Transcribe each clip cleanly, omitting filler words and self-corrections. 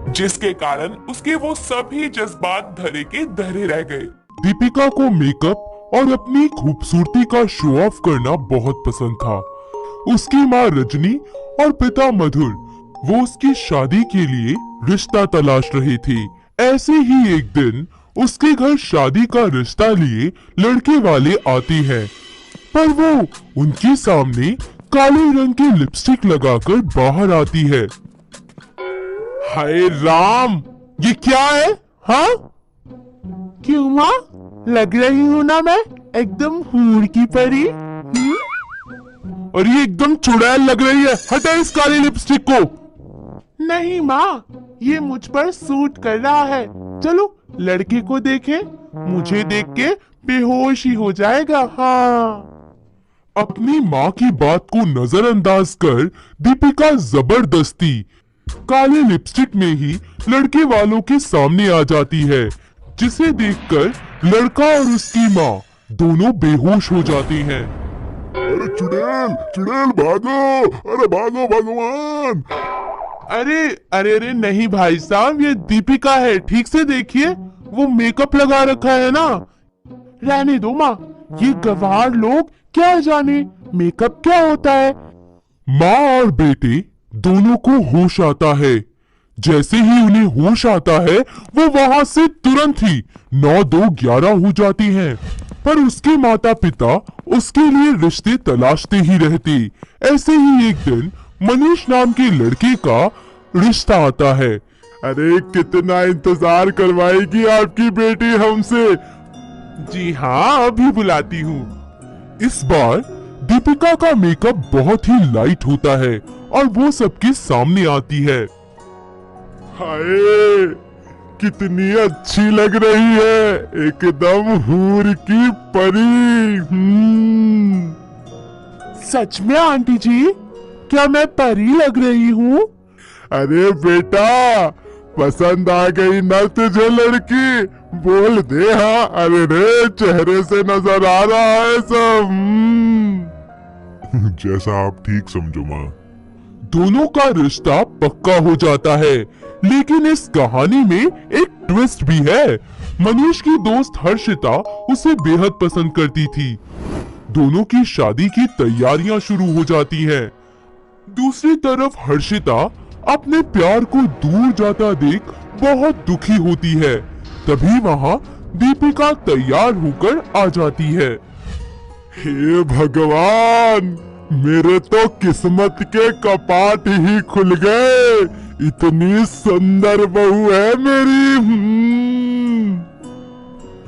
जिसके कारण उसके वो सभी जज्बात धरे के धरे रह गए। दीपिका को मेकअप और अपनी खूबसूरती का शो ऑफ करना बहुत पसंद था। उसकी माँ रजनी और पिता मधुर वो उसकी शादी के लिए रिश्ता तलाश रहे थे। ऐसे ही एक दिन उसके घर शादी का रिश्ता लिए लड़के वाले आते हैं, पर वो उनके सामने काले रंग की लिपस्टिक लगाकर बाहर आती है। हाय राम, ये क्या है? हाँ, क्यों माँ, लग रही हूँ ना मैं एकदम हूर की परी? और ये एकदम चुड़ैल लग रही है। हटा इस काली लिपस्टिक को। नहीं माँ, ये मुझ पर सूट कर रहा है। चलो लड़के को देखें, मुझे देख के बेहोश ही हो जाएगा। हाँ। अपनी माँ की बात को नजरअंदाज कर दीपिका जबरदस्ती काले लिपस्टिक में ही लड़के वालों के सामने आ जाती है, जिसे देखकर लड़का और उसकी माँ दोनों बेहोश हो जाती हैं। अरे चुड़ैल चुड़ैल भागो, अरे भागो भगवान। अरे अरे अरे नहीं भाई साहब, ये दीपिका है, ठीक से देखिए, वो मेकअप लगा रखा है ना। रहने दो माँ, ये गवार लोग क्या जाने मेकअप क्या होता है। माँ और बेटे दोनों को होश आता है। जैसे ही उन्हें होश आता है वो वहां से तुरंत ही 9-2-11 हो जाती हैं। पर उसके माता पिता उसके लिए रिश्ते तलाशते ही रहते। ऐसे ही एक दिन मनीष नाम के लड़के का रिश्ता आता है। अरे कितना इंतजार करवाएगी आपकी बेटी हमसे। जी हाँ, अभी बुलाती हूँ। इस बार दीपिका का मेकअप बहुत ही लाइट होता है और वो सबके सामने आती है। हाय, कितनी अच्छी लग रही है, एकदम हूर की परी। सच में आंटी जी, क्या मैं परी लग रही हूँ? अरे बेटा, पसंद आ गई ना तुझे लड़की? बोल दे हाँ। अरे रे, चेहरे से नजर आ रहा है सब। जैसा आप ठीक समझो माँ। दोनों का रिश्ता पक्का हो जाता है, लेकिन इस कहानी में एक ट्विस्ट भी है। मनीष की दोस्त हर्षिता उसे बेहद पसंद करती थी। दोनों की शादी की तैयारियां शुरू हो जाती हैं। दूसरी तरफ हर्षिता अपने प्यार को दूर जाता देख बहुत दुखी होती है। तभी वहाँ दीपिका तैयार होकर आ जाती है। हे भगवान, मेरे तो किस्मत के कपाट ही खुल गए। इतनी सुंदर बहू है मेरी।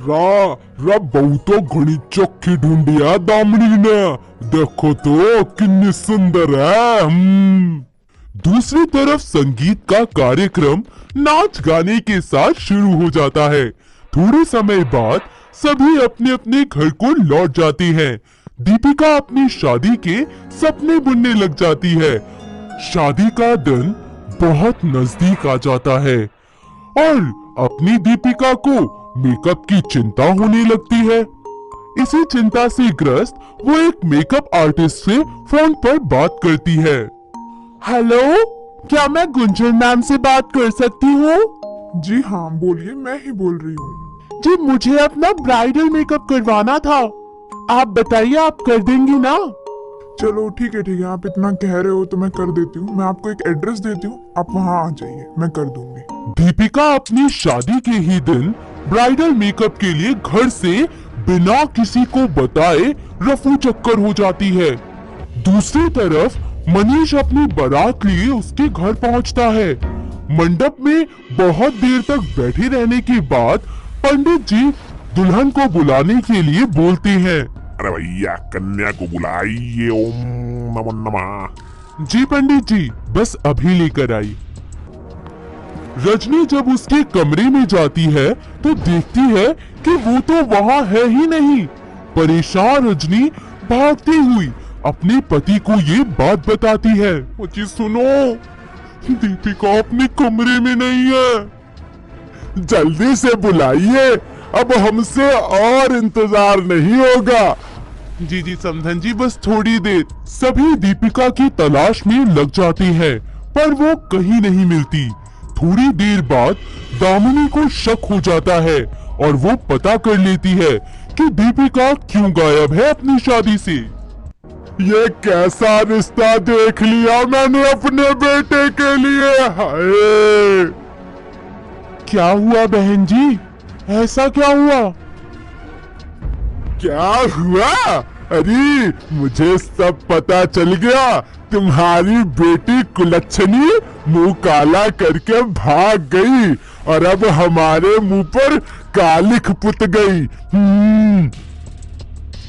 रा बहू तो घनी चौखी ढूंढिया दामड़ी ने, देखो तो कितनी सुंदर है। दूसरी तरफ संगीत का कार्यक्रम नाच गाने के साथ शुरू हो जाता है। थोड़े समय बाद सभी अपने अपने घर को लौट जाते हैं। दीपिका अपनी शादी के सपने बुनने लग जाती है। शादी का दिन बहुत नजदीक आ जाता है और अपनी दीपिका को मेकअप की चिंता होने लगती है। इसी चिंता से ग्रस्त वो एक मेकअप आर्टिस्ट से फोन पर बात करती है। हेलो, क्या मैं गुंजन मैम से बात कर सकती हूँ? जी हाँ, बोलिए, मैं ही बोल रही हूँ। जी, मुझे अपना ब्राइडल मेकअप करवाना था। आप बताइए, आप कर देंगी ना? चलो ठीक है, आप इतना कह रहे हो तो मैं कर देती हूँ। मैं आपको एक एड्रेस देती हूँ, आप वहाँ आ जाइए, मैं कर दूंगी। दीपिका अपनी शादी के ही दिन ब्राइडल मेकअप के लिए घर से बिना किसी को बताए रफू चक्कर हो जाती है। दूसरी तरफ मनीष अपनी बारात लिए उसके घर पहुंचता है। मंडप में बहुत देर तक बैठे रहने के बाद पंडित जी दुल्हन को बुलाने के लिए बोलते हैं। अरे भैया, कन्या को बुलाइए। ओम नमो नमः। जी पंडित जी, बस अभी लेकर आई। रजनी जब उसके कमरे में जाती है तो देखती है कि वो तो वहाँ है ही नहीं। परेशान रजनी भागती हुई अपने पति को ये बात बताती है। जी सुनो, दीपिका अपने कमरे में नहीं है, जल्दी से बुलाइए, अब हमसे और इंतजार नहीं होगा। जी जी समधन जी, बस थोड़ी देर। सभी दीपिका की तलाश में लग जाते हैं, पर वो कहीं नहीं मिलती। थोड़ी देर बाद दामिनी को शक हो जाता है और वो पता कर लेती है कि दीपिका क्यों गायब है अपनी शादी से। ये कैसा रिश्ता देख लिया मैंने अपने बेटे के लिए, हाय। क्या हुआ बहन जी, ऐसा क्या हुआ? क्या हुआ? अरे मुझे सब पता चल गया। तुम्हारी बेटी कुलच्छनी मुंह काला करके भाग गई और अब हमारे मुंह पर कालिख पुत गई।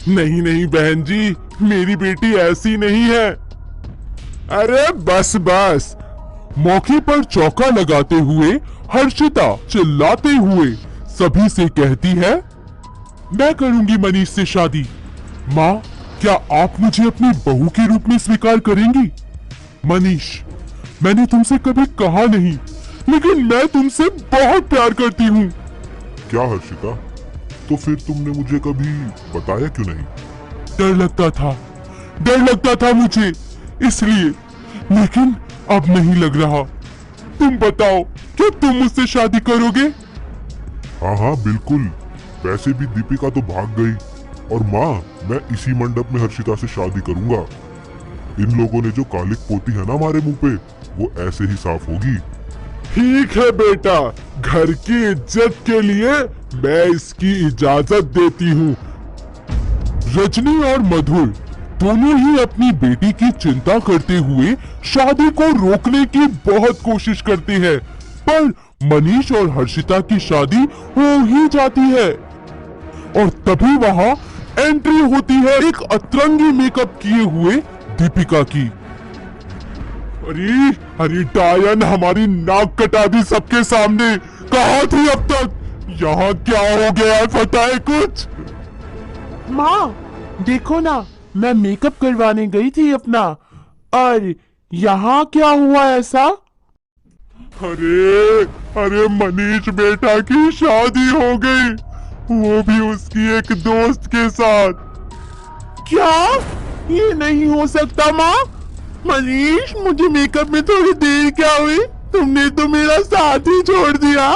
नहीं नहीं बहन जी, मेरी बेटी ऐसी नहीं है। अरे बस बस। मौके पर चौका लगाते हुए हर्षिता चिल्लाते हुए सभी से कहती है, मैं करूंगी मनीष से शादी। माँ, क्या आप मुझे अपनी बहू के रूप में स्वीकार करेंगी? मनीष, मैंने तुमसे कभी कहा नहीं, लेकिन मैं तुमसे बहुत प्यार करती हूँ। क्या हर्षिता, तो फिर तुमने मुझे कभी बताया क्यों नहीं? डर लगता था मुझे, इसलिए। लेकिन अब नहीं लग रहा। तुम बताओ, क्या तुम मुझसे शादी करोगे? हाँ हाँ बिल्कुल। वैसे भी दीपिका तो भाग गई और माँ, मैं इसी मंडप में हर्षिता से शादी करूंगा। इन लोगों ने जो कालिक पोती है ना हमारे मुंह पे, वो ऐसे ही साफ होगी। ठीक है बेटा, घर की इज्जत के लिए मैं इसकी इजाजत देती हूँ। रजनी और मधुर दोनों ही अपनी बेटी की चिंता करते हुए शादी को रोकने की बहुत कोशिश करते हैं, पर मनीष और हर्षिता की शादी हो ही जाती है। और तभी वहां एंट्री होती है एक अतरंगी मेकअप किए हुए दीपिका की। अरे अरे डायन, हमारी नाक कटा दी सबके सामने। कहाँ थी अब तक? यहाँ क्या हो गया है, पता है कुछ? माँ देखो ना, मैं मेकअप करवाने गई थी अपना, और यहाँ क्या हुआ ऐसा? अरे अरे मनीष बेटा की शादी हो गई, वो भी उसकी एक दोस्त के साथ। क्या? ये नहीं हो सकता माँ। मनीष, मुझे मेकअप में थोड़ी देर क्या हुई, तुमने तो मेरा साथ ही छोड़ दिया।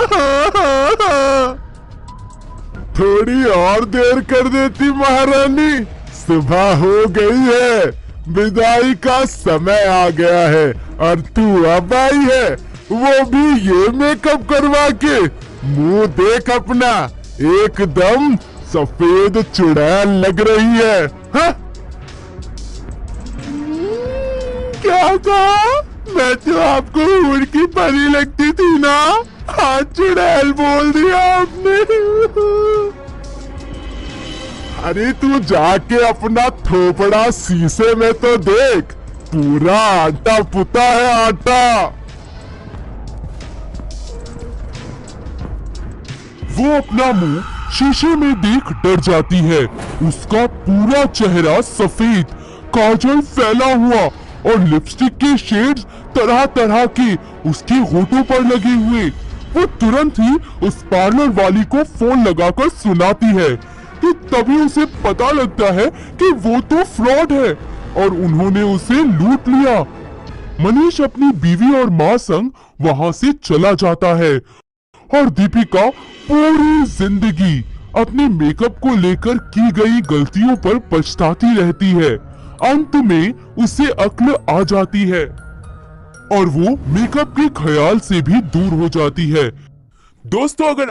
थोड़ी और देर कर देती महारानी, सुबह हो गई है, विदाई का समय आ गया है और तू अब आई है, वो भी ये मेकअप करवा के। मुंह देख अपना, एकदम सफेद चुड़ैल लग रही है। हा? क्या कहा? मैं तो आपको ऊँट की परी लगती थी ना, आज चुड़ैल बोल दिया आपने। अरे तू जाके अपना थोपड़ा शीशे में तो देख, पूरा आटा पुता है आटा। वो अपना मुंह शीशे में देख डर जाती है। उसका पूरा चेहरा सफेद, काजल फैला हुआ और लिपस्टिक के शेड्स तरह तरह के उसके होठों पर लगे हुए। वो तुरंत ही उस पार्लर वाली को फोन लगाकर सुनाती है कि तभी उसे पता लगता है कि वो तो फ्रॉड है और उन्होंने उसे लूट लिया। मनीष अपनी बीवी और माँ संग वहां से चला जाता है और दीपिका पूरी जिंदगी अपने मेकअप को लेकर की गई गलतियों पर पछताती रहती है। अंत में उसे अक्ल आ जाती है और वो मेकअप के ख्याल से भी दूर हो जाती है। दोस्तों, अगर